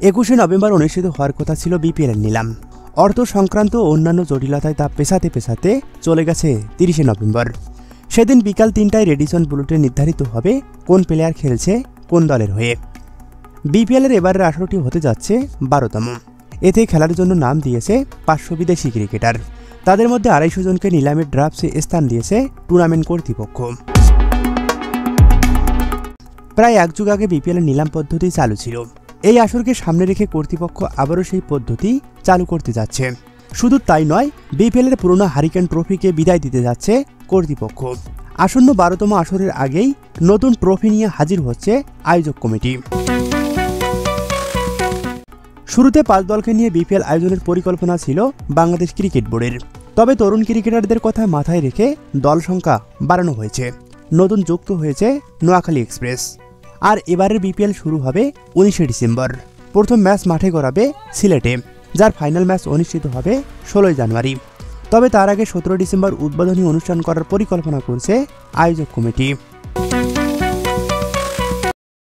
21শে November অনুষ্ঠিত হওয়ার কথা ছিল বিপিএলের নিলাম। অর্থ সংক্রান্ত অন্যান্য জটিলতায় তা পেছাতে পেছাতে চলে গেছে 30শে নভেম্বর। সেদিন বিকাল 3টায় রেডিসন বুলেটে নির্ধারিত হবে কোন প্লেয়ার খেলছে কোন দলের হয়ে। বিপিএলের এবারের 18টি হতে যাচ্ছে 12তম। এতে খেলার জন্য নাম দিয়েছে 500 বিদেশি ক্রিকেটার। তাদের মধ্যে 250 জনকে নিলামের ড্রাফটে স্থান দিয়েছে টুর্নামেন্ট কর্তৃপক্ষ। প্রায় এক যুগ আগে বিপিএলের নিলাম পদ্ধতি চালু ছিল। এই আসরকে সামনে রেখে কর্তৃপক্ষ আবারও সেই পদ্ধতি চালু করতে যাচ্ছে। শুধু তাই নয়, বিপিএলের পুরনো হারিকেন ট্রফিকে বিদায় দিতে যাচ্ছে কর্তৃপক্ষ। আসন্ন 12তম আসরের আগেই নতুন ট্রফি নিয়ে হাজির হচ্ছে আয়োজক কমিটি। শুরুতে 5 দলকে নিয়ে বিপিএল আয়োজনের পরিকল্পনা ছিল বাংলাদেশ ক্রিকেট বোর্ডের। তবে তরুণ ক্রিকেটারদের কথা মাথায় রেখে দল সংখ্যা বাড়ানো হয়েছে। নতুন যুক্ত হয়েছে নোয়াখালী এক্সপ্রেস। আর এবারের বিপিএল শুরু হবে 19শে ডিসেম্বর। প্রথম ম্যাচ মাঠে গড়াবে সিলেটে, যার ফাইনাল ম্যাচ অনুষ্ঠিত হবে 16 জানুয়ারি। তবে তার আগে 17 ডিসেম্বর উদ্বোধনী অনুষ্ঠান করার পরিকল্পনা করছে আয়োজক কমিটি।